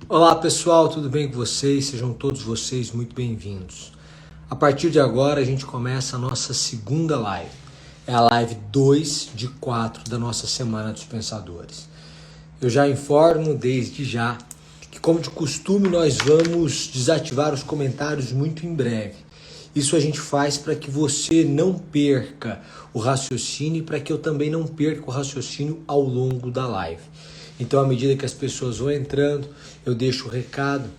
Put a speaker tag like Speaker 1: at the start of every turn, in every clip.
Speaker 1: Olá pessoal, tudo bem com vocês? Sejam todos vocês muito bem-vindos. A partir de agora a gente começa a nossa segunda live. É a live 2 de 4 da nossa Semana dos Pensadores. Eu já informo desde já que, como de costume, nós vamos desativar os comentários muito em breve. Isso a gente faz para que você não perca o raciocínio e para que eu também não perca o raciocínio ao longo da live. Então, à medida que as pessoas vão entrando, eu deixo o recado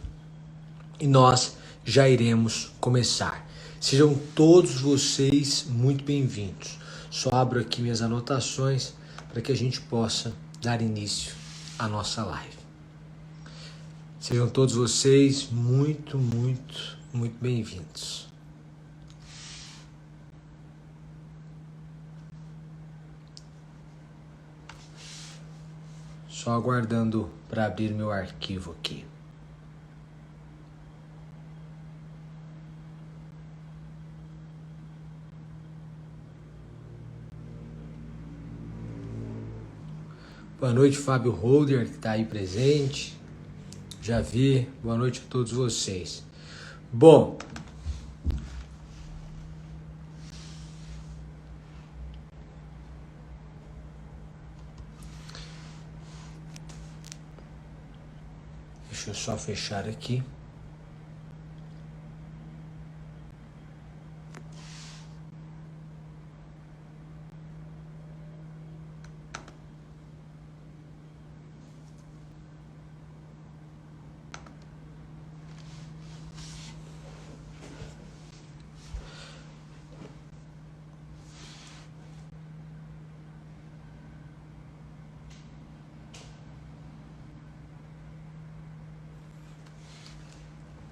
Speaker 1: e nós já iremos começar. Sejam todos vocês muito bem-vindos. Só abro aqui minhas anotações para que a gente possa dar início à nossa live. Sejam todos vocês muito bem-vindos. Só aguardando para abrir meu arquivo aqui. Boa noite, Fábio Holder, que está aí presente. Já vi. Boa noite a todos vocês. Bom, deixa eu só fechar aqui.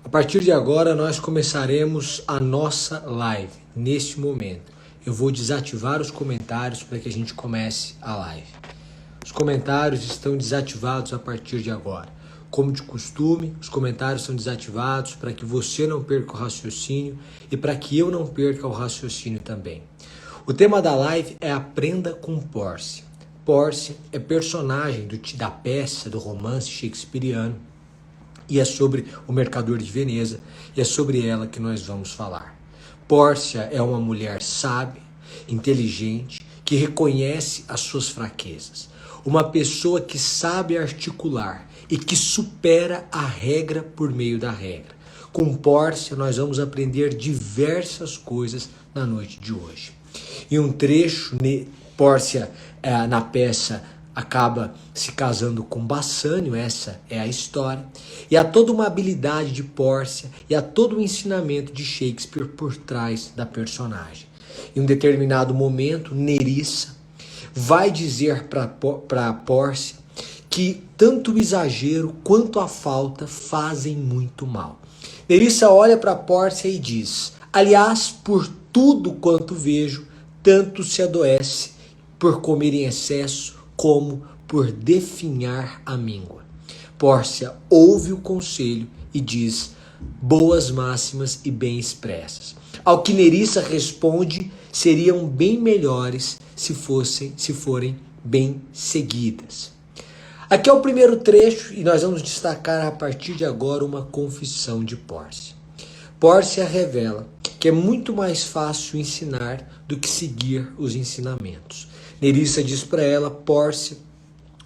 Speaker 1: A partir de agora, nós começaremos a nossa live. Neste momento, eu vou desativar os comentários para que a gente comece a live. Os comentários estão desativados a partir de agora. Como de costume, os comentários são desativados para que você não perca o raciocínio e para que eu não perca o raciocínio também. O tema da live é Aprenda com Pórcia. Pórcia é personagem da peça, do romance shakespeariano, e é sobre o Mercador de Veneza, e é sobre ela que nós vamos falar. Pórcia é uma mulher sábia, inteligente, que reconhece as suas fraquezas. Uma pessoa que sabe articular e que supera a regra por meio da regra. Com Pórcia nós vamos aprender diversas coisas na noite de hoje. Em um trecho, Pórcia, na peça, acaba se casando com Bassanio, essa é a história, e há toda uma habilidade de Pórcia e há todo um ensinamento de Shakespeare por trás da personagem. Em um determinado momento, Nerissa vai dizer para Pórcia que tanto o exagero quanto a falta fazem muito mal. Nerissa olha para Pórcia e diz: aliás, por tudo quanto vejo, tanto se adoece por comer em excesso como por definhar a míngua. Pórcia ouve o conselho e diz: boas máximas e bem expressas. Ao que Nerissa responde: seriam bem melhores se forem bem seguidas. Aqui é o primeiro trecho e nós vamos destacar a partir de agora uma confissão de Pórcia. Pórcia revela que é muito mais fácil ensinar do que seguir os ensinamentos. Nerissa diz para ela: Pórcia,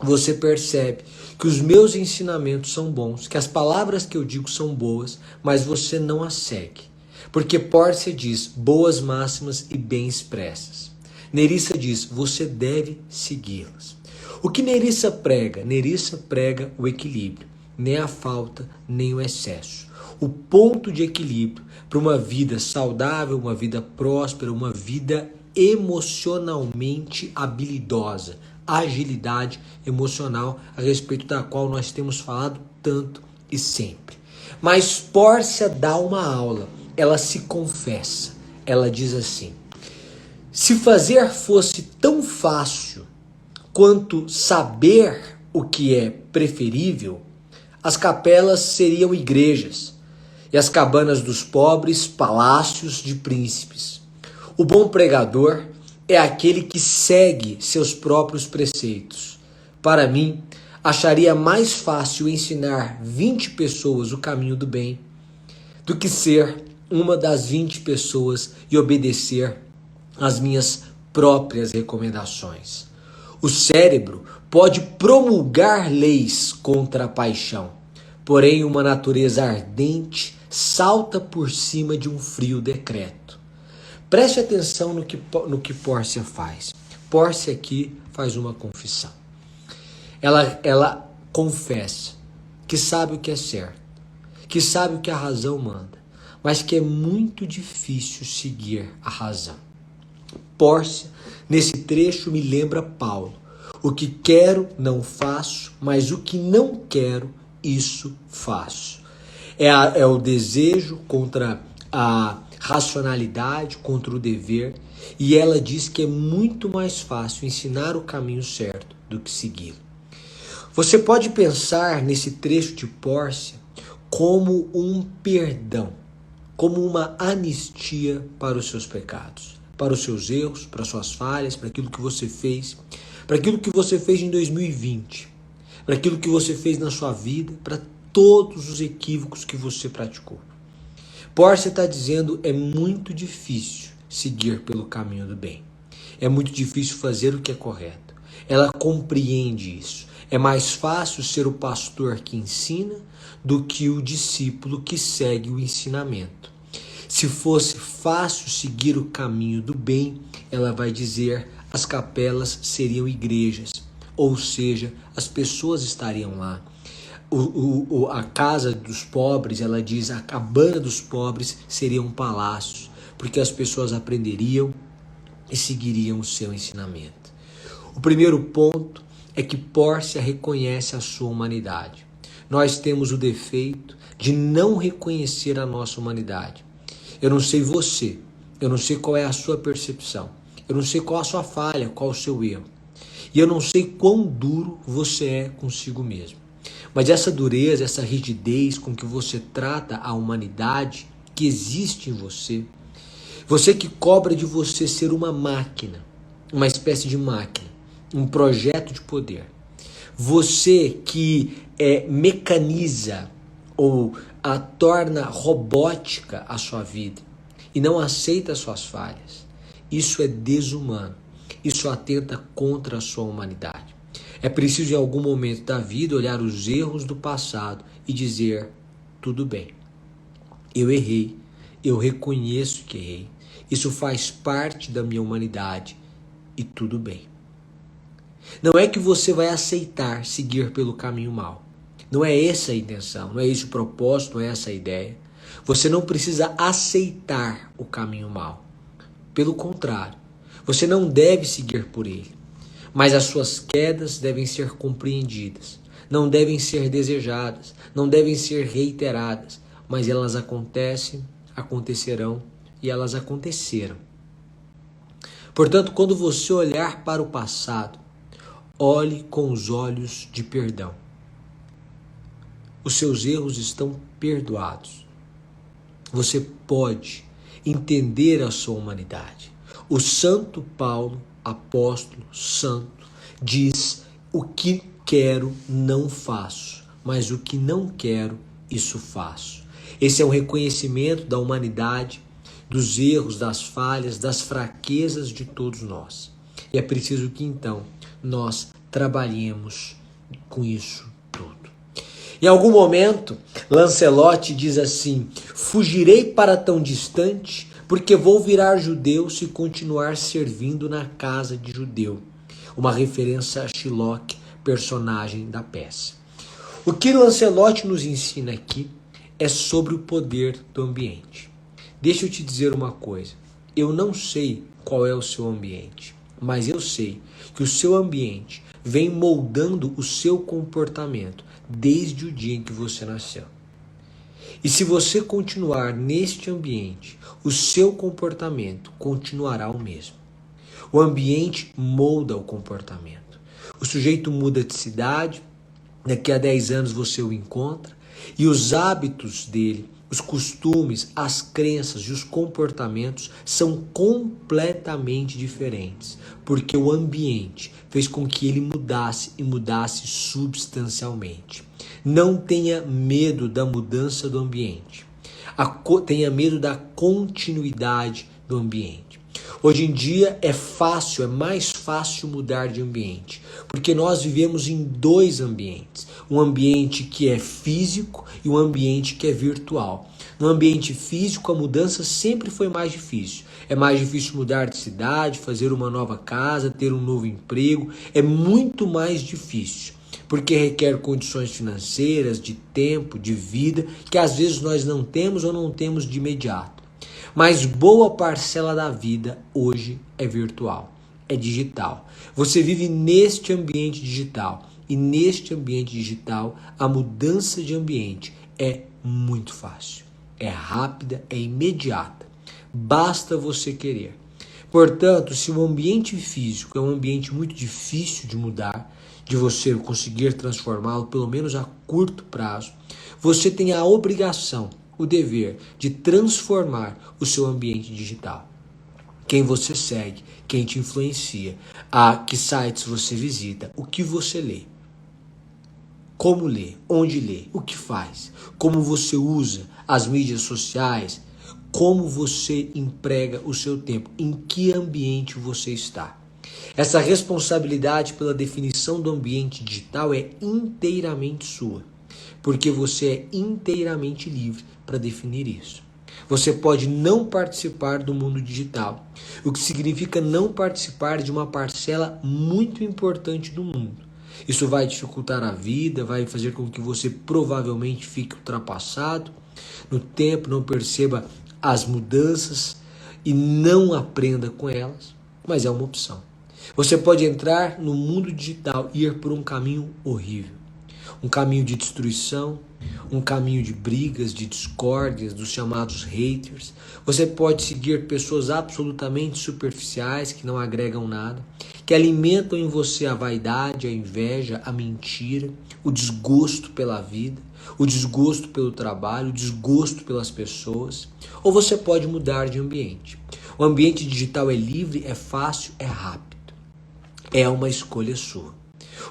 Speaker 1: você percebe que os meus ensinamentos são bons, que as palavras que eu digo são boas, mas você não as segue. Porque Pórcia diz boas máximas e bem expressas. Nerissa diz: você deve segui-las. O que Nerissa prega? Nerissa prega o equilíbrio, nem a falta, nem o excesso. O ponto de equilíbrio para uma vida saudável, uma vida próspera, uma vida emocionalmente habilidosa, agilidade emocional, a respeito da qual nós temos falado tanto e sempre. Mas Pórcia dá uma aula, ela se confessa, ela diz assim: se fazer fosse tão fácil quanto saber o que é preferível, as capelas seriam igrejas e as cabanas dos pobres palácios de príncipes. O bom pregador é aquele que segue seus próprios preceitos. Para mim, acharia mais fácil ensinar 20 pessoas o caminho do bem do que ser uma das 20 pessoas e obedecer às minhas próprias recomendações. O cérebro pode promulgar leis contra a paixão, porém uma natureza ardente salta por cima de um frio decreto. Preste atenção no que Pórcia faz. Pórcia aqui faz uma confissão. Ela confessa que sabe o que é certo, que sabe o que a razão manda, mas que é muito difícil seguir a razão. Pórcia, nesse trecho, me lembra Paulo. O que quero, não faço, mas o que não quero, isso faço. É o desejo contra a racionalidade, contra o dever, e ela diz que é muito mais fácil ensinar o caminho certo do que segui-lo. Você pode pensar nesse trecho de Pórcia como um perdão, como uma anistia para os seus pecados, para os seus erros, para as suas falhas, para aquilo que você fez, para aquilo que você fez em 2020, para aquilo que você fez na sua vida, para todos os equívocos que você praticou. Pórcia está dizendo, é muito difícil seguir pelo caminho do bem. É muito difícil fazer o que é correto. Ela compreende isso. É mais fácil ser o pastor que ensina do que o discípulo que segue o ensinamento. Se fosse fácil seguir o caminho do bem, ela vai dizer, as capelas seriam igrejas, ou seja, as pessoas estariam lá. A casa dos pobres, ela diz, a cabana dos pobres seria um palácio, porque as pessoas aprenderiam e seguiriam o seu ensinamento. O primeiro ponto é que Pórcia reconhece a sua humanidade. Nós temos o defeito de não reconhecer a nossa humanidade. Eu não sei você, eu não sei qual é a sua percepção, eu não sei qual a sua falha, qual o seu erro. E eu não sei quão duro você é consigo mesmo. Mas essa dureza, essa rigidez com que você trata a humanidade que existe em você, você que cobra de você ser uma máquina, uma espécie de máquina, um projeto de poder, você que mecaniza ou a torna robótica a sua vida e não aceita as suas falhas, isso é desumano, isso atenta contra a sua humanidade. É preciso em algum momento da vida olhar os erros do passado e dizer, tudo bem, eu errei, eu reconheço que errei, isso faz parte da minha humanidade e tudo bem. Não é que você vai aceitar seguir pelo caminho mau. Não é essa a intenção, não é esse o propósito, não é essa a ideia. Você não precisa aceitar o caminho mau. Pelo contrário, você não deve seguir por ele. Mas as suas quedas devem ser compreendidas, não devem ser desejadas, não devem ser reiteradas, mas elas acontecem, acontecerão e elas aconteceram. Portanto, quando você olhar para o passado, olhe com os olhos de perdão. Os seus erros estão perdoados. Você pode entender a sua humanidade. O Santo Paulo, apóstolo santo, diz, o que quero não faço, mas o que não quero, isso faço. Esse é um reconhecimento da humanidade, dos erros, das falhas, das fraquezas de todos nós. E é preciso que então nós trabalhemos com isso tudo. Em algum momento, Lancelotti diz assim, fugirei para tão distante, porque vou virar judeu se continuar servindo na casa de judeu. Uma referência a Shylock, personagem da peça. O que Lancelotti nos ensina aqui é sobre o poder do ambiente. Deixa eu te dizer uma coisa. Eu não sei qual é o seu ambiente, mas eu sei que o seu ambiente vem moldando o seu comportamento desde o dia em que você nasceu. E se você continuar neste ambiente, o seu comportamento continuará o mesmo. O ambiente molda o comportamento. O sujeito muda de cidade, daqui a 10 anos você o encontra, e os hábitos dele, os costumes, as crenças e os comportamentos são completamente diferentes, porque o ambiente fez com que ele mudasse e mudasse substancialmente. Não tenha medo da mudança do ambiente. Tenha medo da continuidade do ambiente. Hoje em dia é mais fácil mudar de ambiente, porque nós vivemos em dois ambientes, um ambiente que é físico e um ambiente que é virtual. No ambiente físico a mudança sempre foi mais difícil, é mais difícil mudar de cidade, fazer uma nova casa, ter um novo emprego, é muito mais difícil, porque requer condições financeiras, de tempo, de vida, que às vezes nós não temos ou não temos de imediato. Mas boa parcela da vida hoje é virtual, é digital. Você vive neste ambiente digital e neste ambiente digital a mudança de ambiente é muito fácil, é rápida, é imediata. Basta você querer. Portanto, se o ambiente físico é um ambiente muito difícil de mudar, de você conseguir transformá-lo, pelo menos a curto prazo, você tem a obrigação, o dever de transformar o seu ambiente digital. Quem você segue, quem te influencia, a que sites você visita, o que você lê, como lê, onde lê, o que faz, como você usa as mídias sociais, como você emprega o seu tempo, em que ambiente você está. Essa responsabilidade pela definição do ambiente digital é inteiramente sua, porque você é inteiramente livre para definir isso. Você pode não participar do mundo digital, o que significa não participar de uma parcela muito importante do mundo. Isso vai dificultar a vida, vai fazer com que você provavelmente fique ultrapassado no tempo, não perceba as mudanças e não aprenda com elas, mas é uma opção. Você pode entrar no mundo digital e ir por um caminho horrível. Um caminho de destruição, um caminho de brigas, de discórdias, dos chamados haters. Você pode seguir pessoas absolutamente superficiais, que não agregam nada, que alimentam em você a vaidade, a inveja, a mentira, o desgosto pela vida, o desgosto pelo trabalho, o desgosto pelas pessoas. Ou você pode mudar de ambiente. O ambiente digital é livre, é fácil, é rápido. É uma escolha sua.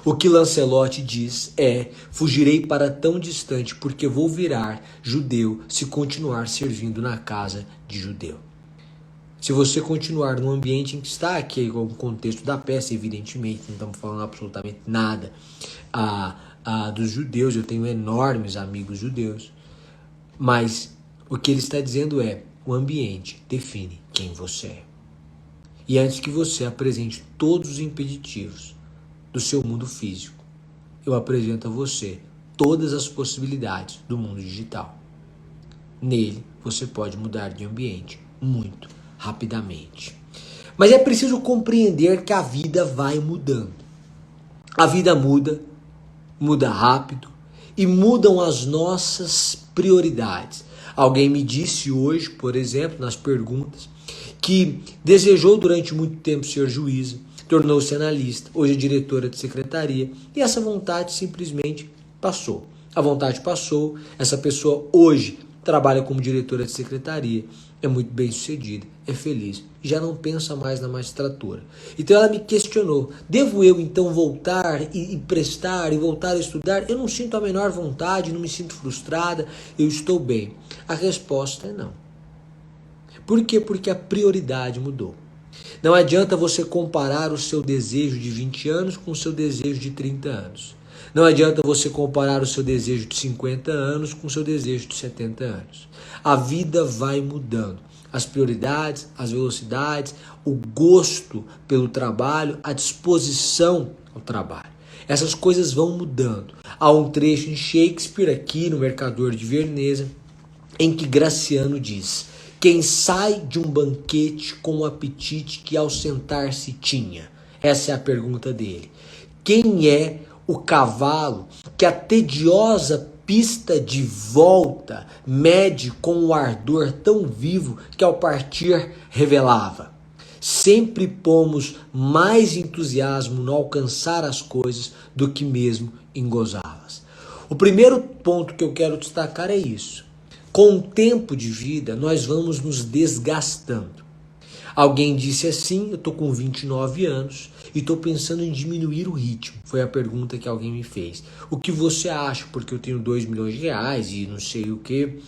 Speaker 1: O que Lancelot diz é: fugirei para tão distante, porque vou virar judeu se continuar servindo na casa de judeu. Se você continuar no ambiente em que está, aqui é o contexto da peça, evidentemente, não estamos falando absolutamente nada dos judeus, eu tenho enormes amigos judeus, mas o que ele está dizendo é: o ambiente define quem você é. E antes que você apresente todos os impeditivos do seu mundo físico, eu apresento a você todas as possibilidades do mundo digital. Nele, você pode mudar de ambiente muito rapidamente. Mas é preciso compreender que a vida vai mudando. A vida muda, muda rápido e mudam as nossas prioridades. Alguém me disse hoje, por exemplo, nas perguntas, que desejou durante muito tempo ser juíza, tornou-se analista, hoje é diretora de secretaria, e essa vontade simplesmente passou. A vontade passou, essa pessoa hoje trabalha como diretora de secretaria, é muito bem sucedida, é feliz, e já não pensa mais na magistratura. Então ela me questionou: devo eu então voltar e prestar e voltar a estudar? Eu não sinto a menor vontade, não me sinto frustrada, eu estou bem. A resposta é não. Por quê? Porque a prioridade mudou. Não adianta você comparar o seu desejo de 20 anos com o seu desejo de 30 anos. Não adianta você comparar o seu desejo de 50 anos com o seu desejo de 70 anos. A vida vai mudando. As prioridades, as velocidades, o gosto pelo trabalho, a disposição ao trabalho. Essas coisas vão mudando. Há um trecho em Shakespeare, aqui no Mercador de Veneza, em que Graciano diz: quem sai de um banquete com o apetite que ao sentar-se tinha? Essa é a pergunta dele. Quem é o cavalo que a tediosa pista de volta mede com o ardor tão vivo que ao partir revelava? Sempre pomos mais entusiasmo no alcançar as coisas do que mesmo em gozá-las. O primeiro ponto que eu quero destacar é isso. Com o tempo de vida, nós vamos nos desgastando. Alguém disse assim, eu estou com 29 anos e estou pensando em diminuir o ritmo. Foi a pergunta que alguém me fez. O que você acha? Porque eu tenho 2 milhões de reais e não sei o que,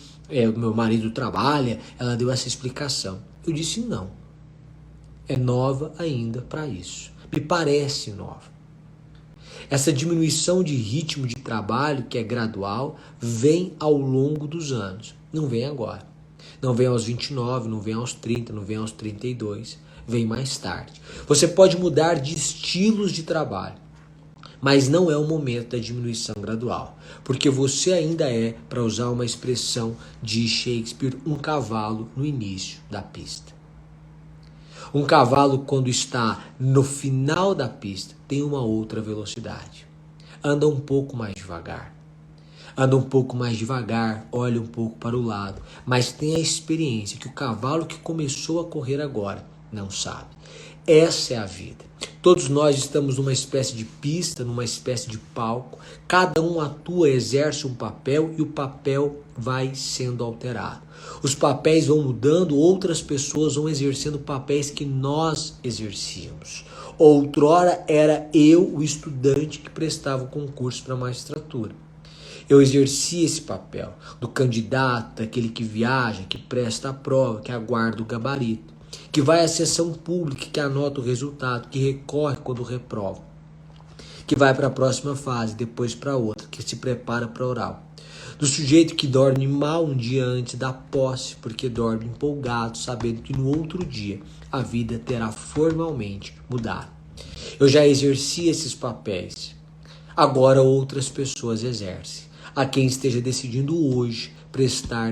Speaker 1: meu marido trabalha. Ela deu essa explicação. Eu disse não. É nova ainda para isso. Me parece nova. Essa diminuição de ritmo de trabalho, que é gradual, vem ao longo dos anos. Não vem agora. Não vem aos 29, não vem aos 30, não vem aos 32. Vem mais tarde. Você pode mudar de estilos de trabalho, mas não é o momento da diminuição gradual. Porque você ainda é, para usar uma expressão de Shakespeare, um cavalo no início da pista. Um cavalo, quando está no final da pista, tem uma outra velocidade. Anda um pouco mais devagar. Anda um pouco mais devagar, olha um pouco para o lado, mas tem a experiência que o cavalo que começou a correr agora não sabe. Essa é a vida. Todos nós estamos numa espécie de pista, numa espécie de palco. Cada um atua, exerce um papel e o papel vai sendo alterado. Os papéis vão mudando, outras pessoas vão exercendo papéis que nós exercíamos. Outrora era eu, o estudante, que prestava o concurso para a magistratura. Eu exercia esse papel do candidato, daquele que viaja, que presta a prova, que aguarda o gabarito, que vai à sessão pública, que anota o resultado, que recorre quando reprova, que vai para a próxima fase, depois para outra, que se prepara para a oral. Do sujeito que dorme mal um dia antes da posse, porque dorme empolgado, sabendo que no outro dia a vida terá formalmente mudado. Eu já exerci esses papéis. Agora outras pessoas exercem. A quem esteja decidindo hoje prestar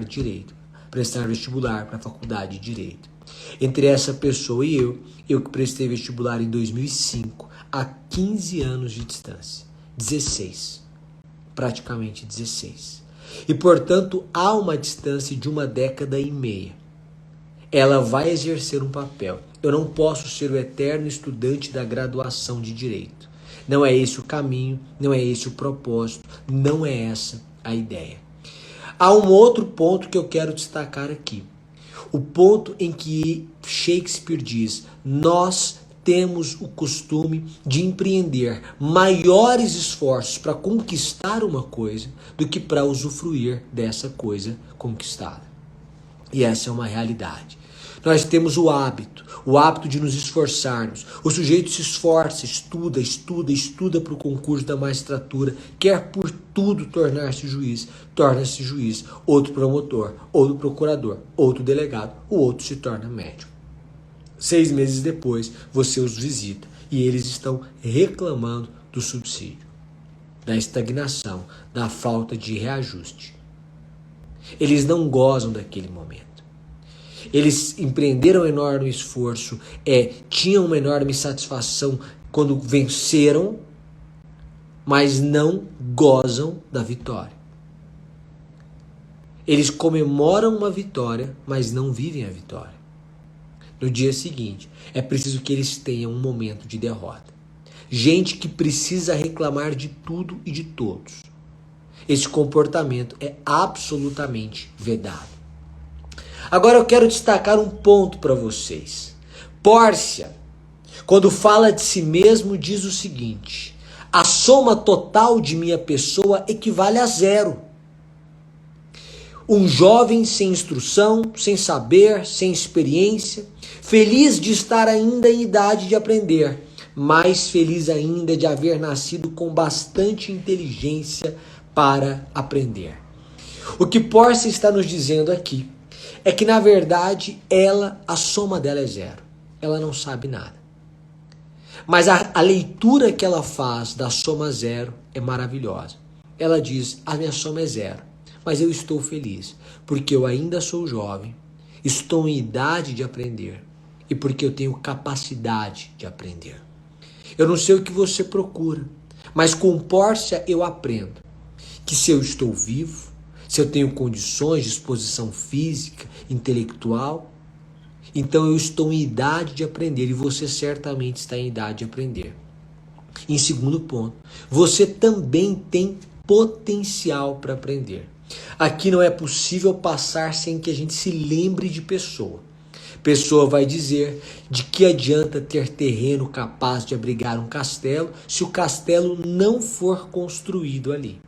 Speaker 1: vestibular para a faculdade de Direito. Entre essa pessoa e eu que prestei vestibular em 2005, há 15 anos de distância. 16. Praticamente 16. E, portanto, há uma distância de 1,5 décadas. Ela vai exercer um papel. Eu não posso ser o eterno estudante da graduação de Direito. Não é esse o caminho, não é esse o propósito, não é essa a ideia. Há um outro ponto que eu quero destacar aqui. O ponto em que Shakespeare diz: nós temos o costume de empreender maiores esforços para conquistar uma coisa do que para usufruir dessa coisa conquistada. E essa é uma realidade. Nós temos o hábito de nos esforçarmos. O sujeito se esforça, estuda para o concurso da magistratura, quer por tudo tornar-se juiz, torna-se juiz, outro promotor, outro procurador, outro delegado, o outro se torna médico. 6 meses depois, você os visita e eles estão reclamando do subsídio, da estagnação, da falta de reajuste. Eles não gozam daquele momento. Eles empreenderam um enorme esforço, tinham uma enorme satisfação quando venceram, mas não gozam da vitória. Eles comemoram uma vitória, mas não vivem a vitória. No dia seguinte, é preciso que eles tenham um momento de derrota. Gente que precisa reclamar de tudo e de todos. Esse comportamento é absolutamente vedado. Agora eu quero destacar um ponto para vocês. Pórcia, quando fala de si mesmo, diz o seguinte: a soma total de minha pessoa equivale a 0. Um jovem sem instrução, sem saber, sem experiência, feliz de estar ainda em idade de aprender, mais feliz ainda de haver nascido com bastante inteligência para aprender. O que Pórcia está nos dizendo aqui é que, na verdade, a soma dela é 0. Ela não sabe nada. Mas a leitura que ela faz da soma 0 é maravilhosa. Ela diz: a minha soma é 0, mas eu estou feliz, porque eu ainda sou jovem, estou em idade de aprender e porque eu tenho capacidade de aprender. Eu não sei o que você procura, mas com Pórcia eu aprendo que se eu estou vivo, se eu tenho condições, disposição física, intelectual, então eu estou em idade de aprender e você certamente está em idade de aprender. Em segundo ponto, você também tem potencial para aprender. Aqui não é possível passar sem que a gente se lembre de Pessoa. Pessoa vai dizer de que adianta ter terreno capaz de abrigar um castelo se o castelo não for construído ali.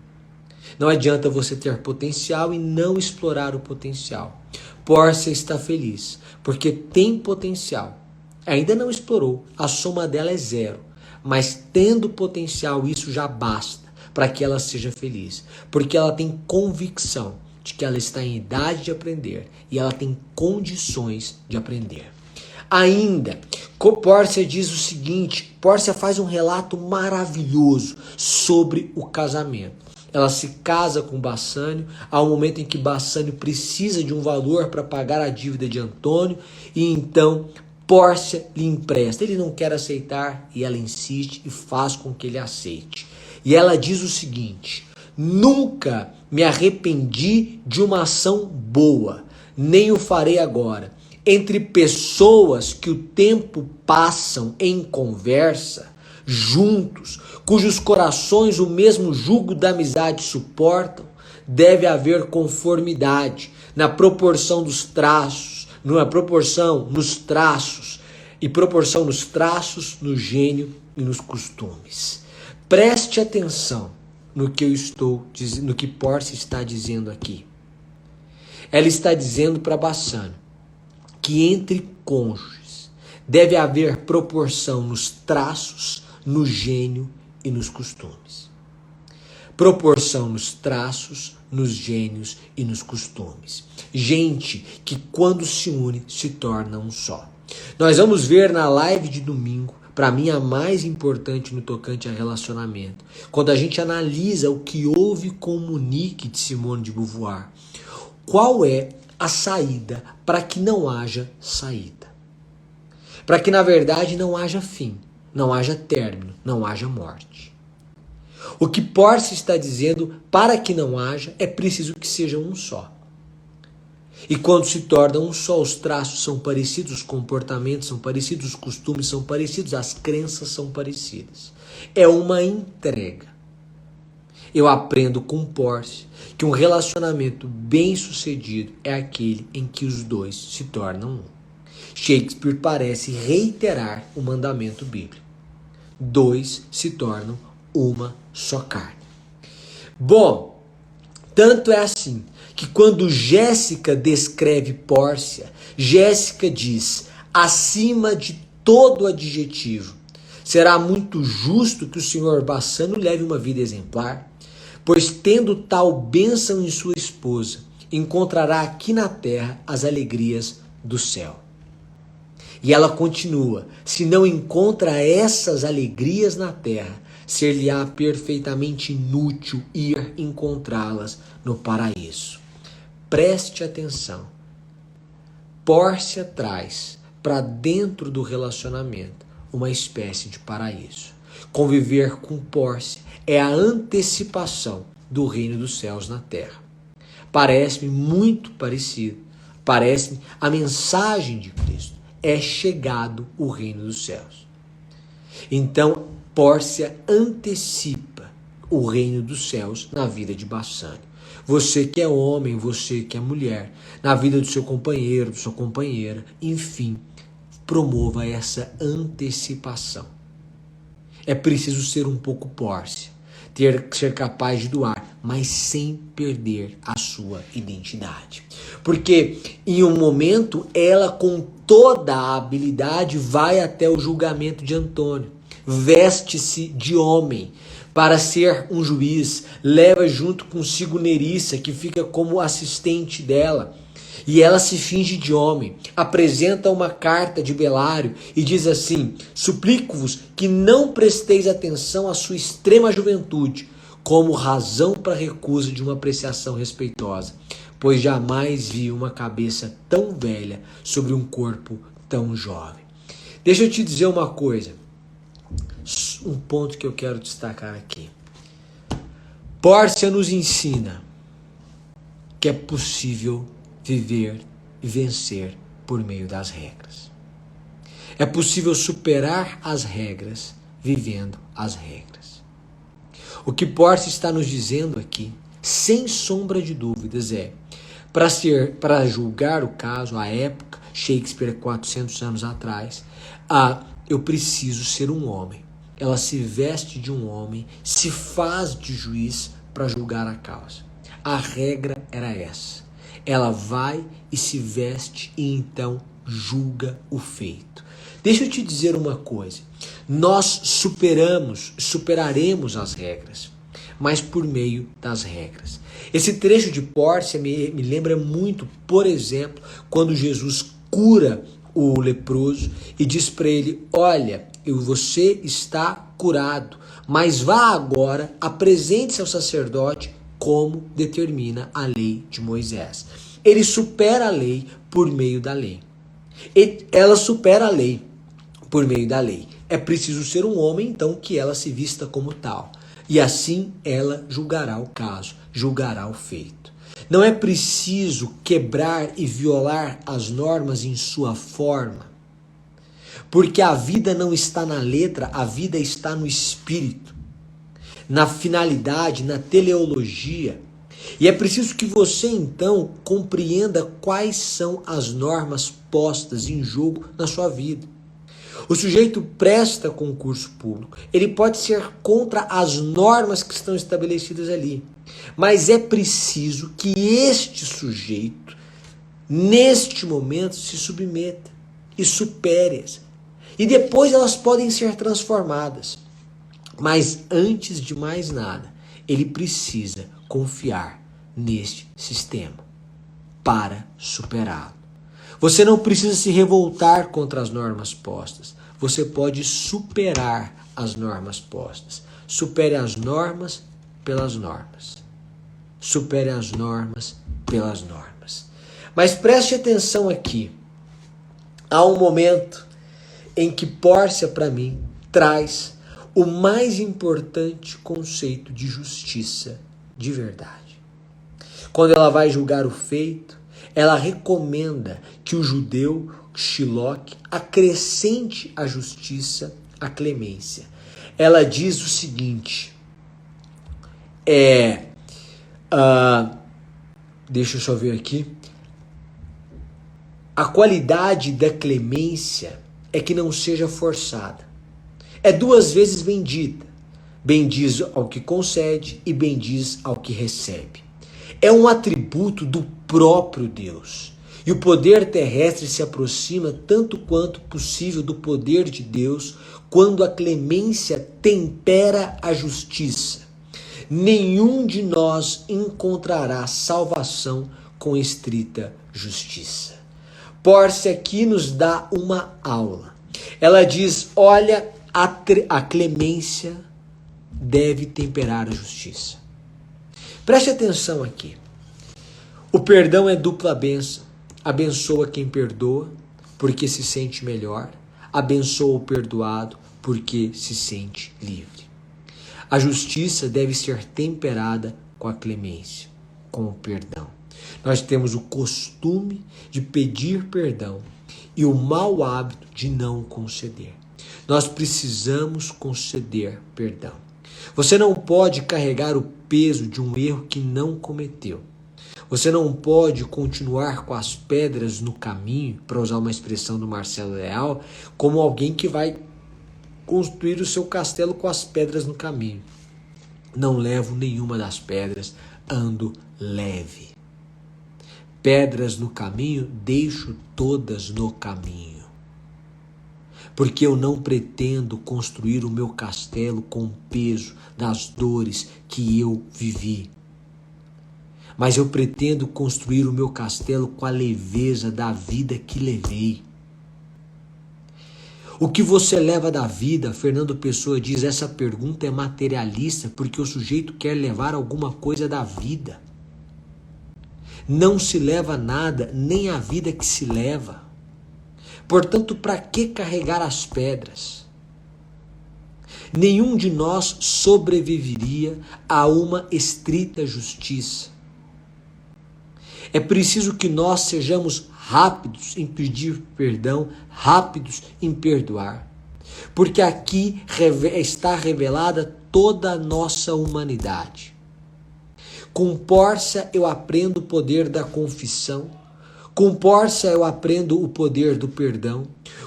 Speaker 1: Não adianta você ter potencial e não explorar o potencial. Pórcia está feliz porque tem potencial. Ainda não explorou, a soma dela é zero. Mas tendo potencial, isso já basta para que ela seja feliz. Porque ela tem convicção de que ela está em idade de aprender e ela tem condições de aprender. Ainda, Pórcia diz o seguinte, Pórcia faz um relato maravilhoso sobre o casamento. Ela se casa com Bassânio, há um momento em que Bassânio precisa de um valor para pagar a dívida de Antônio, e então Pórcia lhe empresta. Ele não quer aceitar e ela insiste e faz com que ele aceite. E ela diz o seguinte: nunca me arrependi de uma ação boa, nem o farei agora. Entre pessoas que o tempo passam em conversa, juntos, cujos corações o mesmo jugo da amizade suportam, deve haver conformidade na proporção dos traços, na proporção nos traços, e proporção nos traços, no gênio e nos costumes. Preste atenção no que eu estou dizendo, no que Pórcia está dizendo aqui. Ela está dizendo para Bassânio que entre cônjuges deve haver proporção nos traços, no gênio e nos costumes. Proporção nos traços, nos gênios e nos costumes. Gente que quando se une se torna um só. Nós vamos ver na live de domingo, para mim a mais importante no tocante a relacionamento, quando a gente analisa o que houve com Monique de Simone de Beauvoir. Qual é a saída para que não haja saída? Para que na verdade não haja fim, não haja término, não haja morte. O que Pórcia está dizendo, para que não haja, é preciso que seja um só. E quando se torna um só, os traços são parecidos, os comportamentos são parecidos, os costumes são parecidos, as crenças são parecidas. É uma entrega. Eu aprendo com Pórcia que um relacionamento bem-sucedido é aquele em que os dois se tornam um. Shakespeare parece reiterar o mandamento bíblico. Dois se tornam uma só carne. Bom, tanto é assim que quando Jéssica descreve Pórcia, Jéssica diz, acima de todo adjetivo, será muito justo que o senhor Bassânio leve uma vida exemplar, pois tendo tal bênção em sua esposa, encontrará aqui na terra as alegrias do céu. E ela continua, se não encontra essas alegrias na terra, ser-lhe-á perfeitamente inútil ir encontrá-las no paraíso. Preste atenção. Pórcia traz para dentro do relacionamento uma espécie de paraíso. Conviver com Pórcia é a antecipação do reino dos céus na terra. Parece-me muito parecido, parece-me a mensagem de Cristo. É chegado o reino dos céus. Então, Pórcia antecipa o reino dos céus na vida de Bassânio. Você que é homem, você que é mulher, na vida do seu companheiro, da sua companheira, enfim, promova essa antecipação. É preciso ser um pouco Pórcia, ser capaz de doar, mas sem perder a sua identidade. Porque em um momento ela com toda a habilidade vai até o julgamento de Antônio, veste-se de homem para ser um juiz, leva junto consigo Nerissa, que fica como assistente dela, e ela se finge de homem, apresenta uma carta de Belário e diz assim, suplico-vos que não presteis atenção à sua extrema juventude, como razão para a recusa de uma apreciação respeitosa, pois jamais vi uma cabeça tão velha sobre um corpo tão jovem. Deixa eu te dizer uma coisa, um ponto que eu quero destacar aqui. Pórcia nos ensina que é possível viver e vencer por meio das regras. É possível superar as regras vivendo as regras. O que Pórcia está nos dizendo aqui, sem sombra de dúvidas, para julgar o caso, à época, Shakespeare 400 anos atrás, eu preciso ser um homem. Ela se veste de um homem, se faz de juiz para julgar a causa. A regra era essa. Ela vai e se veste e então julga o feito. Deixa eu te dizer uma coisa. Nós superaremos as regras, mas por meio das regras. Esse trecho de Pórcia me lembra muito, por exemplo, quando Jesus cura o leproso e diz para ele: olha, você está curado, mas vá agora, apresente-se ao sacerdote como determina a lei de Moisés. Ele supera a lei por meio da lei. Ela supera a lei por meio da lei. É preciso ser um homem, então, que ela se vista como tal. E assim ela julgará o caso, julgará o feito. Não é preciso quebrar e violar as normas em sua forma, porque a vida não está na letra, a vida está no espírito, na finalidade, na teleologia. E é preciso que você, então, compreenda quais são as normas postas em jogo na sua vida. O sujeito presta concurso público, ele pode ser contra as normas que estão estabelecidas ali, mas é preciso que este sujeito, neste momento, se submeta e supere-as. E depois elas podem ser transformadas. Mas antes de mais nada, ele precisa confiar neste sistema para superá-lo. Você não precisa se revoltar contra as normas postas. Você pode superar as normas postas. Supere as normas pelas normas. Supere as normas pelas normas. Mas preste atenção aqui. Há um momento em que Pórcia, para mim, traz o mais importante conceito de justiça de verdade. Quando ela vai julgar o feito, ela recomenda que o judeu, Shylock, acrescente à justiça a clemência. Ela diz o seguinte, deixa eu só ver aqui, a qualidade da clemência é que não seja forçada. É duas vezes bendita. Bendiz ao que concede e bendiz ao que recebe. É um atributo do próprio Deus. E o poder terrestre se aproxima tanto quanto possível do poder de Deus quando a clemência tempera a justiça. Nenhum de nós encontrará salvação com estrita justiça. Pórcia aqui nos dá uma aula. Ela diz, olha, a clemência deve temperar a justiça. Preste atenção aqui. O perdão é dupla bênção. Abençoa quem perdoa, porque se sente melhor. Abençoa o perdoado, porque se sente livre. A justiça deve ser temperada com a clemência, com o perdão. Nós temos o costume de pedir perdão e o mau hábito de não conceder. Nós precisamos conceder perdão. Você não pode carregar o peso de um erro que não cometeu. Você não pode continuar com as pedras no caminho, para usar uma expressão do Marcelo Leal, como alguém que vai construir o seu castelo com as pedras no caminho. Não levo nenhuma das pedras, ando leve. Pedras no caminho, deixo todas no caminho. Porque eu não pretendo construir o meu castelo com o peso das dores que eu vivi. Mas eu pretendo construir o meu castelo com a leveza da vida que levei. O que você leva da vida, Fernando Pessoa diz, essa pergunta é materialista porque o sujeito quer levar alguma coisa da vida. Não se leva nada, nem a vida que se leva. Portanto, para que carregar as pedras? Nenhum de nós sobreviveria a uma estrita justiça. É preciso que nós sejamos rápidos em pedir perdão, rápidos em perdoar. Porque aqui está revelada toda a nossa humanidade. Com Pórcia eu aprendo o poder da confissão. Com Pórcia eu aprendo o poder do perdão.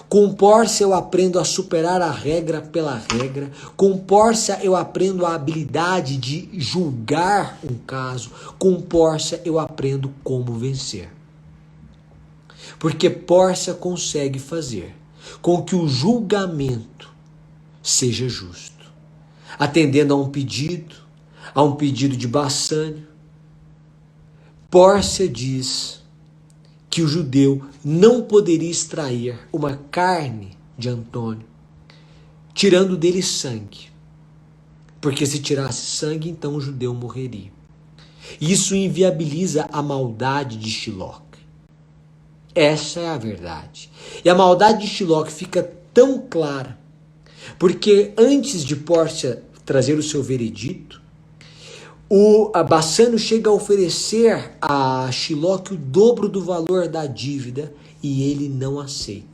Speaker 1: Com Pórcia eu aprendo a superar a regra pela regra. Com Pórcia eu aprendo a habilidade de julgar um caso. Com Pórcia eu aprendo como vencer. Porque Pórcia consegue fazer com que o julgamento seja justo, atendendo a um pedido de Bassânio. Pórcia diz que o judeu não poderia extrair uma carne de Antônio, tirando dele sangue, porque se tirasse sangue, então o judeu morreria. Isso inviabiliza a maldade de Shiloque. Essa é a verdade. E a maldade de Shiloque fica tão clara, porque antes de Pórcia trazer o seu veredito, o Bassânio chega a oferecer a Shiloque o dobro do valor da dívida e ele não aceita,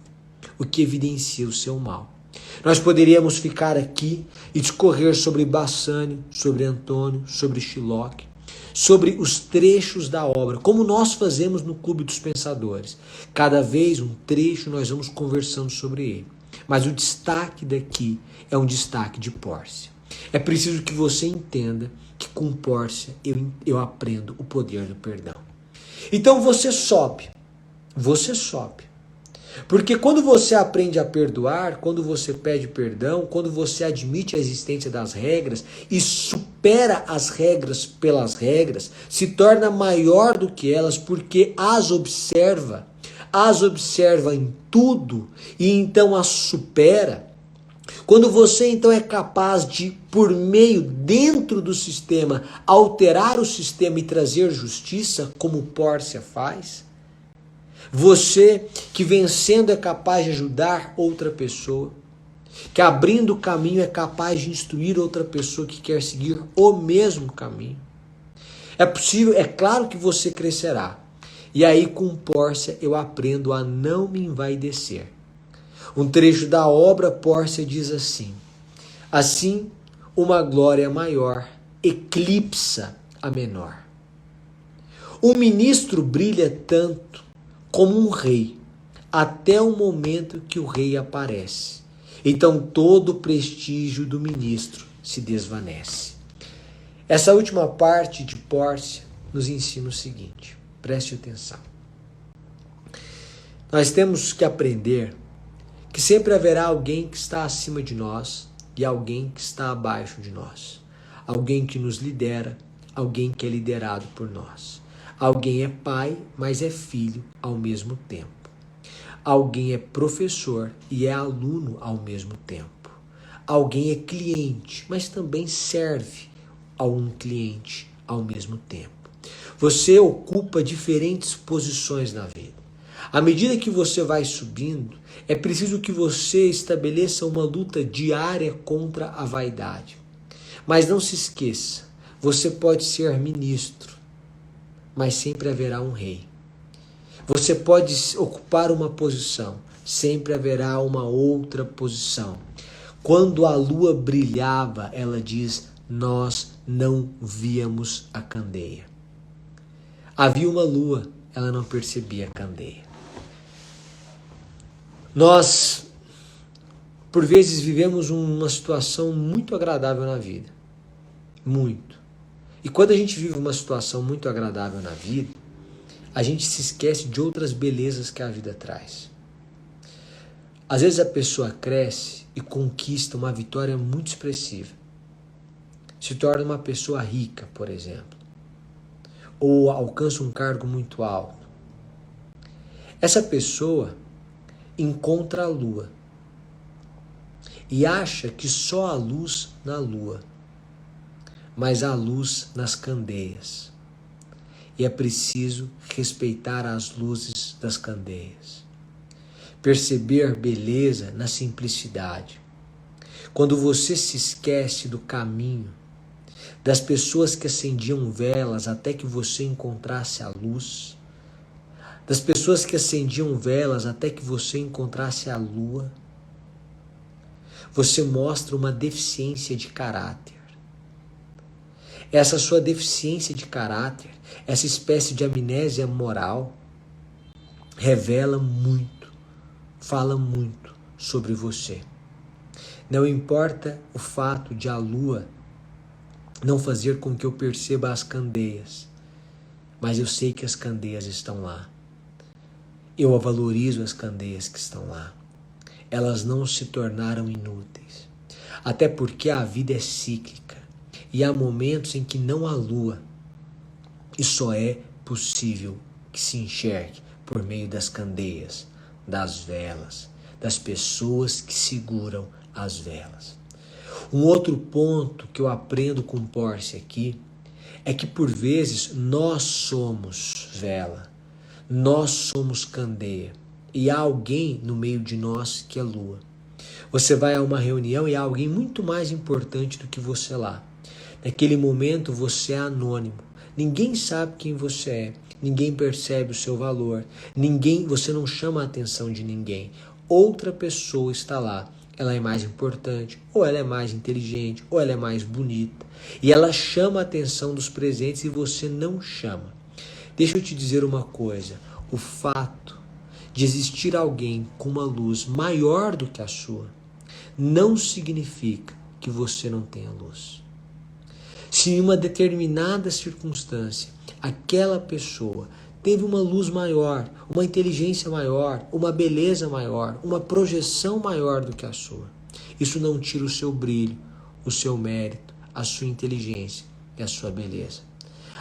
Speaker 1: o que evidencia o seu mal. Nós poderíamos ficar aqui e discorrer sobre Bassânio, sobre Antônio, sobre Shiloque, sobre os trechos da obra, como nós fazemos no Clube dos Pensadores. Cada vez um trecho nós vamos conversando sobre ele. Mas o destaque daqui é um destaque de Pórcia. É preciso que você entenda que com Pórcia eu aprendo o poder do perdão. Então você sobe. Porque quando você aprende a perdoar, quando você pede perdão, quando você admite a existência das regras e supera as regras pelas regras, se torna maior do que elas porque as observa em tudo e então as supera. Quando você então é capaz de, por meio dentro do sistema, alterar o sistema e trazer justiça, como Pórcia faz, você que vencendo é capaz de ajudar outra pessoa, que abrindo o caminho é capaz de instruir outra pessoa que quer seguir o mesmo caminho. É possível, é claro que você crescerá. E aí com Pórcia eu aprendo a não me envaidecer. Um trecho da obra, Pórcia diz assim: assim, uma glória maior eclipsa a menor. Um ministro brilha tanto como um rei, até o momento que o rei aparece. Então todo o prestígio do ministro se desvanece. Essa última parte de Pórcia nos ensina o seguinte, preste atenção. Nós temos que aprender que sempre haverá alguém que está acima de nós e alguém que está abaixo de nós. Alguém que nos lidera, alguém que é liderado por nós. Alguém é pai, mas é filho ao mesmo tempo. Alguém é professor e é aluno ao mesmo tempo. Alguém é cliente, mas também serve a um cliente ao mesmo tempo. Você ocupa diferentes posições na vida. À medida que você vai subindo, é preciso que você estabeleça uma luta diária contra a vaidade. Mas não se esqueça, você pode ser ministro, mas sempre haverá um rei. Você pode ocupar uma posição, sempre haverá uma outra posição. Quando a lua brilhava, ela diz, nós não víamos a candeia. Havia uma lua, ela não percebia a candeia. Nós, por vezes, vivemos uma situação muito agradável na vida. Muito. E quando a gente vive uma situação muito agradável na vida, a gente se esquece de outras belezas que a vida traz. Às vezes a pessoa cresce e conquista uma vitória muito expressiva. Se torna uma pessoa rica, por exemplo. Ou alcança um cargo muito alto. Essa pessoa encontra a lua e acha que só há luz na lua, mas há luz nas candeias. E é preciso respeitar as luzes das candeias. Perceber beleza na simplicidade. Quando você se esquece do caminho, das pessoas que acendiam velas até que você encontrasse a luz, das pessoas que acendiam velas até que você encontrasse a lua, você mostra uma deficiência de caráter. essa sua deficiência de caráter, essa espécie de amnésia moral, revela muito, fala muito sobre você. Não importa o fato de a lua não fazer com que eu perceba as candeias, mas eu sei que as candeias estão lá. Eu valorizo as candeias que estão lá. Elas não se tornaram inúteis. Até porque a vida é cíclica e há momentos em que não há lua e só é possível que se enxergue por meio das candeias, das velas, das pessoas que seguram as velas. Um outro ponto que eu aprendo com Porcia aqui é que por vezes nós somos vela, nós somos candeia e há alguém no meio de nós que é lua. Você vai a uma reunião e há alguém muito mais importante do que você lá. Naquele momento você é anônimo, ninguém sabe quem você é, ninguém percebe o seu valor, você não chama a atenção de ninguém. Outra pessoa está lá. Ela é mais importante, ou ela é mais inteligente, ou ela é mais bonita. E ela chama a atenção dos presentes e você não chama. Deixa eu te dizer uma coisa. O fato de existir alguém com uma luz maior do que a sua não significa que você não tenha luz. Se em uma determinada circunstância aquela pessoa teve uma luz maior, uma inteligência maior, uma beleza maior, uma projeção maior do que a sua, isso não tira o seu brilho, o seu mérito, a sua inteligência e a sua beleza.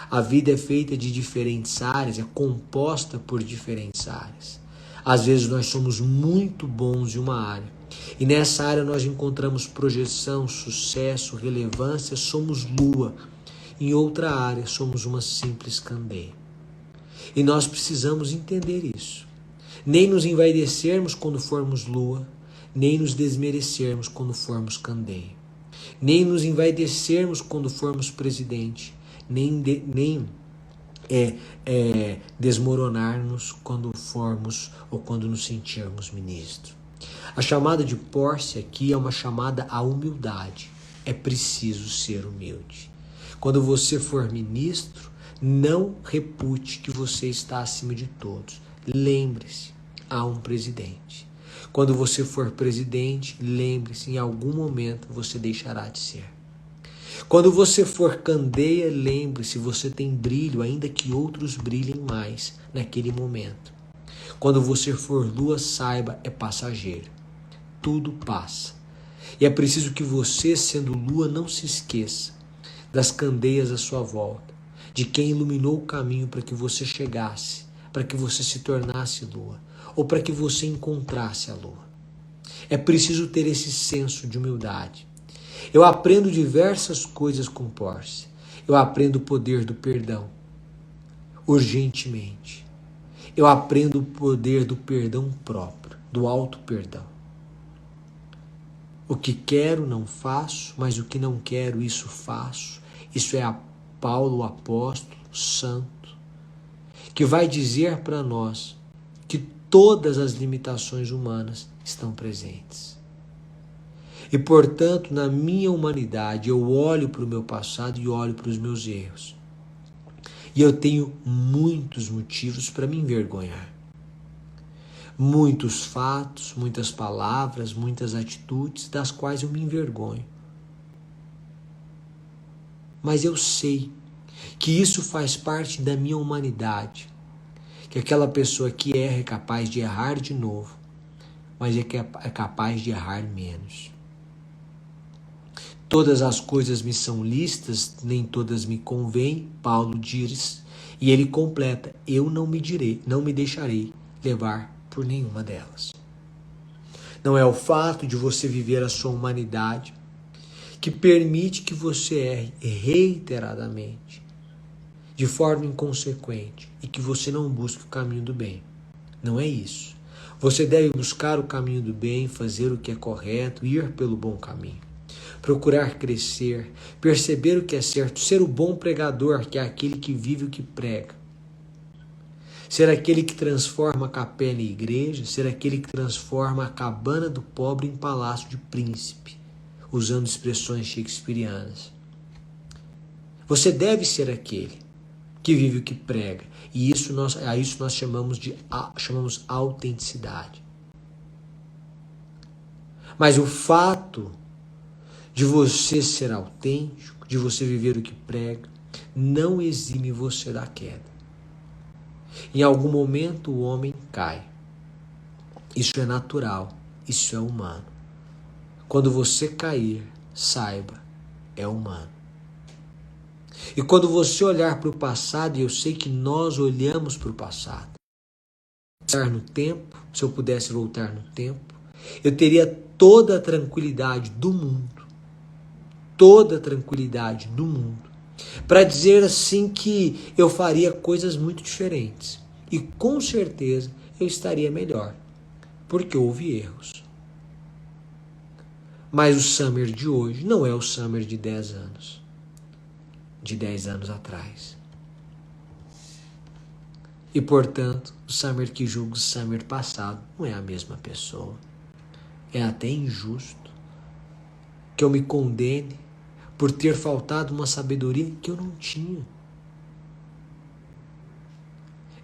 Speaker 1: A vida é feita de diferentes áreas, é composta por diferentes áreas. Às vezes nós somos muito bons em uma área e nessa área nós encontramos projeção, sucesso, relevância, somos lua. Em outra área somos uma simples candeia. E nós precisamos entender isso. Nem nos envaidecermos quando formos lua, nem nos desmerecermos quando formos candeia. Nem nos envaidecermos quando formos presidente, nem desmoronar-nos quando formos ou quando nos sentirmos ministro. A chamada de Porcia aqui é uma chamada à humildade. É preciso ser humilde. Quando você for ministro, não repute que você está acima de todos. Lembre-se, há um presidente. Quando você for presidente, lembre-se, em algum momento você deixará de ser. Quando você for candeia, lembre-se, você tem brilho, ainda que outros brilhem mais naquele momento. Quando você for lua, saiba, é passageiro. Tudo passa. E é preciso que você, sendo lua, não se esqueça das candeias à sua volta, de quem iluminou o caminho para que você chegasse, para que você se tornasse lua, ou para que você encontrasse a lua. É preciso ter esse senso de humildade. Eu aprendo diversas coisas com Porcia. Eu aprendo o poder do perdão, urgentemente. Eu aprendo o poder do perdão próprio, do auto-perdão. O que quero não faço, mas o que não quero, isso faço. Isso é a Paulo, o apóstolo, santo, que vai dizer para nós que todas as limitações humanas estão presentes. E, portanto, na minha humanidade, eu olho para o meu passado e olho para os meus erros. E eu tenho muitos motivos para me envergonhar. Muitos fatos, muitas palavras, muitas atitudes das quais eu me envergonho. Mas eu sei que isso faz parte da minha humanidade, que aquela pessoa que erra é capaz de errar de novo, mas é capaz de errar menos. Todas as coisas me são lícitas, nem todas me convêm, Paulo diz, e ele completa, eu não me deixarei levar por nenhuma delas. Não é o fato de você viver a sua humanidade que permite que você erre reiteradamente, de forma inconsequente, e que você não busque o caminho do bem. Não é isso. Você deve buscar o caminho do bem, fazer o que é correto, ir pelo bom caminho. Procurar crescer, perceber o que é certo, ser o bom pregador, que é aquele que vive o que prega. Ser aquele que transforma a capela em igreja, ser aquele que transforma a cabana do pobre em palácio de príncipe, usando expressões shakespearianas. Você deve ser aquele que vive o que prega. E a isso nós chamamos autenticidade. Mas o fato de você ser autêntico, de você viver o que prega, não exime você da queda. Em algum momento o homem cai. Isso é natural, isso é humano. Quando você cair, saiba, é humano. E quando você olhar para o passado, e eu sei que nós olhamos para o passado, voltar no tempo, se eu pudesse voltar no tempo, eu teria toda a tranquilidade do mundo, para dizer assim que eu faria coisas muito diferentes. E com certeza eu estaria melhor, porque houve erros. Mas o Summer de hoje não é o Summer de 10 anos. De 10 anos atrás. E, portanto, o Summer que julga o Summer passado não é a mesma pessoa. É até injusto que eu me condene por ter faltado uma sabedoria que eu não tinha.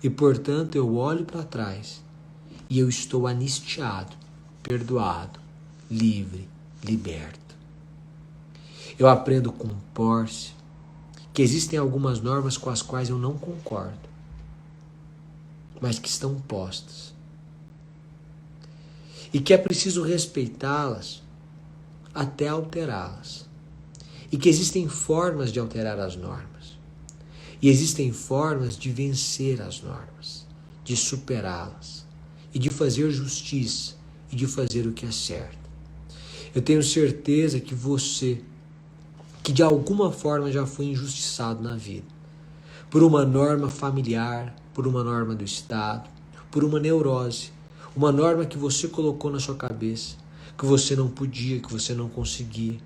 Speaker 1: E, portanto, eu olho para trás e eu estou anistiado, perdoado, livre, liberto. Eu aprendo com Porsche que existem algumas normas com as quais eu não concordo, mas que estão postas. E que é preciso respeitá-las até alterá-las. E que existem formas de alterar as normas. E existem formas de vencer as normas, de superá-las, e de fazer justiça, e de fazer o que é certo. Eu tenho certeza que você, que de alguma forma já foi injustiçado na vida, por uma norma familiar, por uma norma do Estado, por uma neurose, uma norma que você colocou na sua cabeça, que você não podia, que você não conseguia,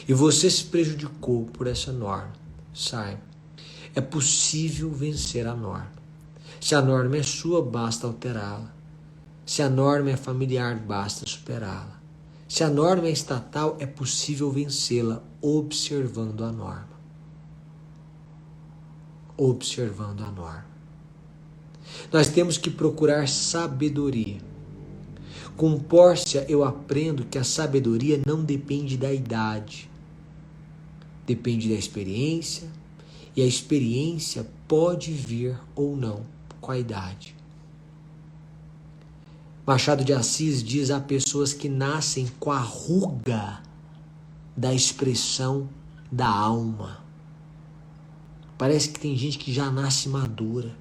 Speaker 1: e você se prejudicou por essa norma. Saiba, é possível vencer a norma. Se a norma é sua, basta alterá-la. Se a norma é familiar, basta superá-la. Se a norma é estatal, é possível vencê-la observando a norma. Observando a norma. Nós temos que procurar sabedoria. Com Pórcia eu aprendo que a sabedoria não depende da idade. Depende da experiência, e a experiência pode vir ou não com a idade. Machado de Assis diz: há pessoas que nascem com a ruga da expressão da alma. Parece que tem gente que já nasce madura.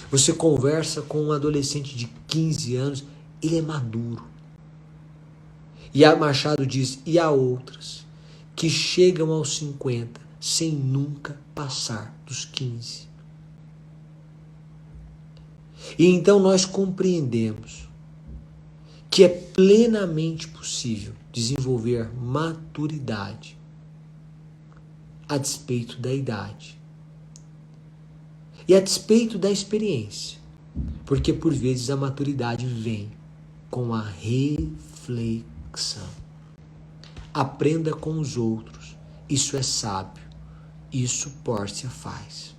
Speaker 1: Você conversa com um adolescente de 15 anos, ele é maduro. E a Machado diz: e há outras que chegam aos 50 sem nunca passar dos 15. E então nós compreendemos que é plenamente possível desenvolver maturidade a despeito da idade e a despeito da experiência, porque por vezes a maturidade vem com a reflexão. Aprenda com os outros, isso é sábio, isso Pórcia faz.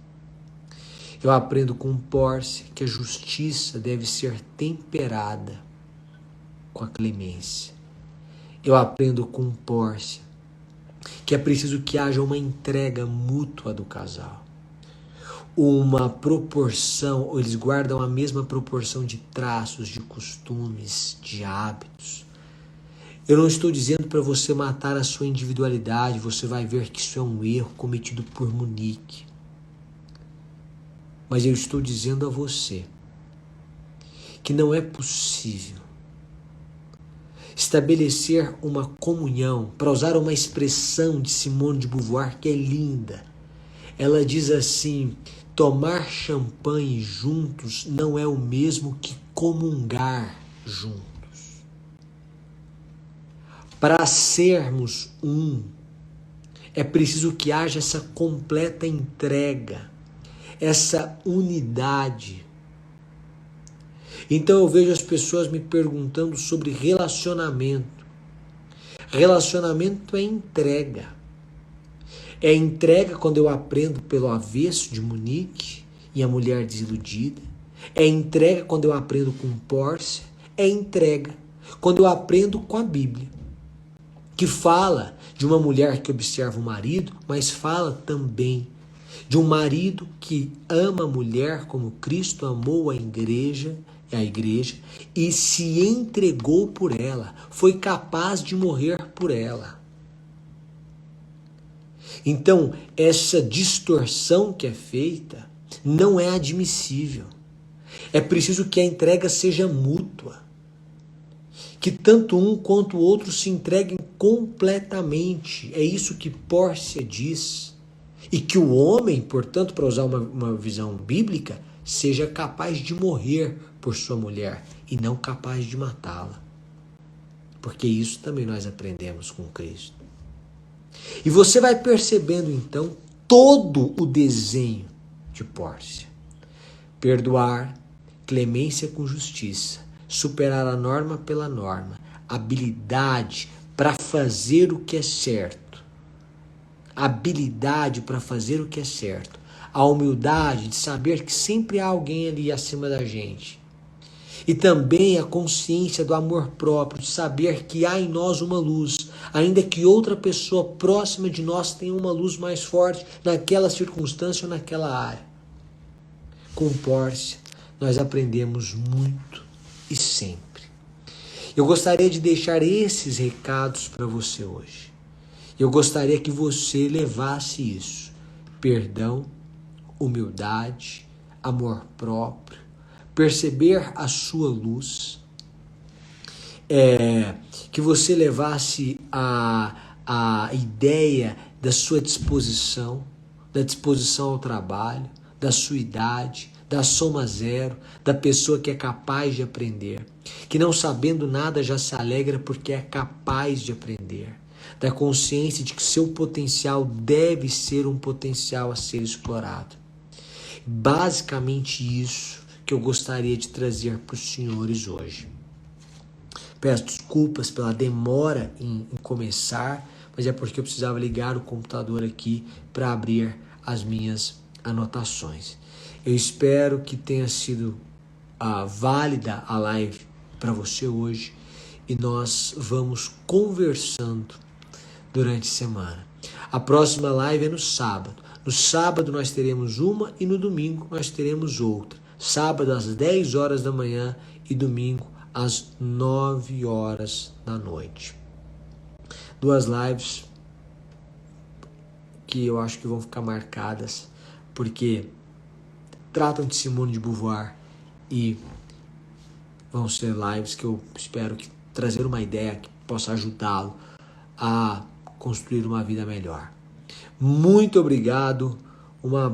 Speaker 1: Eu aprendo com Pórcia que a justiça deve ser temperada com a clemência. Eu aprendo com Pórcia que é preciso que haja uma entrega mútua do casal. Uma proporção, eles guardam a mesma proporção de traços, de costumes, de hábitos. Eu não estou dizendo para você matar a sua individualidade, você vai ver que isso é um erro cometido por Munique. Mas eu estou dizendo a você que não é possível estabelecer uma comunhão, para usar uma expressão de Simone de Beauvoir que é linda. Ela diz assim: tomar champanhe juntos não é o mesmo que comungar juntos. Para sermos um, é preciso que haja essa completa entrega, essa unidade. Então eu vejo as pessoas me perguntando sobre relacionamento. Relacionamento é entrega. É entrega quando eu aprendo pelo avesso de Munique e a mulher desiludida. É entrega quando eu aprendo com Pórcia. É entrega quando eu aprendo com a Bíblia, que fala de uma mulher que observa o marido, mas fala também de um marido que ama a mulher como Cristo amou a igreja e se entregou por ela, foi capaz de morrer por ela. Então, essa distorção que é feita não é admissível. É preciso que a entrega seja mútua, que tanto um quanto o outro se entreguem completamente. É isso que Pórcia diz. E que o homem, portanto, para usar uma visão bíblica, seja capaz de morrer por sua mulher e não capaz de matá-la. Porque isso também nós aprendemos com Cristo. E você vai percebendo então todo o desenho de Pórcia. Perdoar, clemência com justiça, superar a norma pela norma, habilidade para fazer o que é certo. Habilidade para fazer o que é certo. A humildade de saber que sempre há alguém ali acima da gente. E também a consciência do amor próprio, de saber que há em nós uma luz, ainda que outra pessoa próxima de nós tenha uma luz mais forte naquela circunstância ou naquela área. Com Pórcia, nós aprendemos muito e sempre. Eu gostaria de deixar esses recados para você hoje. Eu gostaria que você levasse isso: perdão, humildade, amor próprio, perceber a sua luz, que você levasse a ideia da sua disposição, da disposição ao trabalho, da sua idade, da soma zero, da pessoa que é capaz de aprender, que não sabendo nada já se alegra porque é capaz de aprender, da consciência de que seu potencial deve ser um potencial a ser explorado. Basicamente isso que eu gostaria de trazer para os senhores hoje. Peço desculpas pela demora em começar, mas é porque eu precisava ligar o computador aqui para abrir as minhas anotações. Eu espero que tenha sido válida a live para você hoje e nós vamos conversando durante a semana. A próxima live é no sábado. No sábado nós teremos uma e no domingo nós teremos outra. Sábado às 10 horas da manhã e domingo às 9 horas da noite. Duas lives que eu acho que vão ficar marcadas porque tratam de Simone de Beauvoir e vão ser lives que eu espero que trazer uma ideia que possa ajudá-lo a construir uma vida melhor. Muito obrigado. Uma